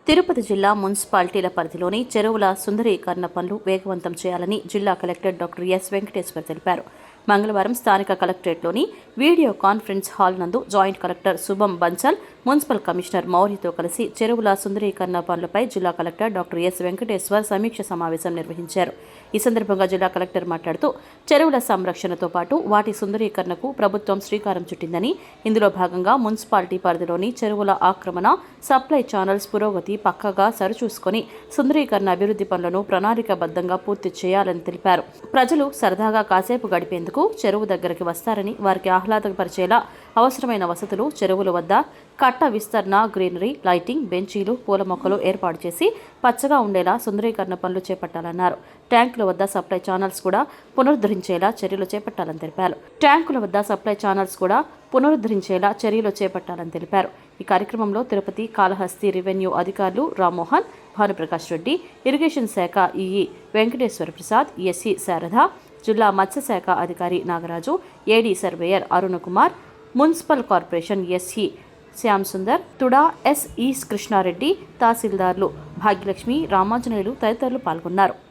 తిరుపతి జిల్లా మున్సిపాలిటీల పరిధిలోని చెరువుల సుందరీకరణ పనులు వేగవంతం చేయాలని జిల్లా కలెక్టర్ డాక్టర్ ఎస్ వెంకటేశ్వర్ తెలిపారు. మంగళవారం స్థానిక కలెక్టరేట్లోని వీడియో కాన్ఫరెన్స్ హాల్ నందు జాయింట్ కలెక్టర్ శుభం బన్సల్, మున్సిపల్ కమిషనర్ మౌర్యతో కలిసి చెరువుల సుందరీకరణ పనులపై జిల్లా కలెక్టర్ డాక్టర్ ఎస్ వెంకటేశ్వర్ సమీక్ష సమావేశం నిర్వహించారు. ఈ సందర్భంగా జిల్లా కలెక్టర్ మాట్లాడుతూ చెరువుల సంరక్షణతో పాటు వాటి సుందరీకరణకు ప్రభుత్వం శ్రీకారం చుట్టిందని, ఇందులో భాగంగా మున్సిపాలిటీ పరిధిలోని చెరువుల ఆక్రమణ, సప్లై ఛానల్స్ పురోగతి పక్కగా సరిచూసుకుని సుందరీకరణ అభివృద్ధి పనులను ప్రణాళికాబద్ధంగా పూర్తి చేయాలని తెలిపారు. ప్రజలు సరదాగా కాసేపు గడిపేందుకు చెరువు దగ్గరికి వస్తారని, వారికి ఆహ్లాదపరిచేలా అవసరమైన వసతులు చెరువుల వద్ద కట్ట విస్తరణ, గ్రీనరీ, లైటింగ్, బెంచీలు, పూల మొక్కలు ఏర్పాటు చేసి పచ్చగా ఉండేలా సుందరీకరణ పనులు చేపట్టాలన్నారు. ట్యాంకుల వద్ద సప్లై ఛానల్స్ కూడా పునరుద్ధరించేలా చర్యలు చేపట్టాలని తెలిపారు. ఈ కార్యక్రమంలో తిరుపతి, కాళహస్తి రెవెన్యూ అధికారులు రామ్మోహన్, భానుప్రకాష్ రెడ్డి, ఇరిగేషన్ శాఖ ఈఈ వెంకటేశ్వర ప్రసాద్, ఎస్సీ శారద, జిల్లా మత్స్యశాఖ అధికారి Nagaraju, AD surveyor Arunakumar, municipal corporation SE Shyam Sundar, TUDA SE Krishna Reddy, తహసీల్దార్లు భాగ్యలక్ష్మి, రామాంజనేయులు తదితరులు పాల్గొన్నారు.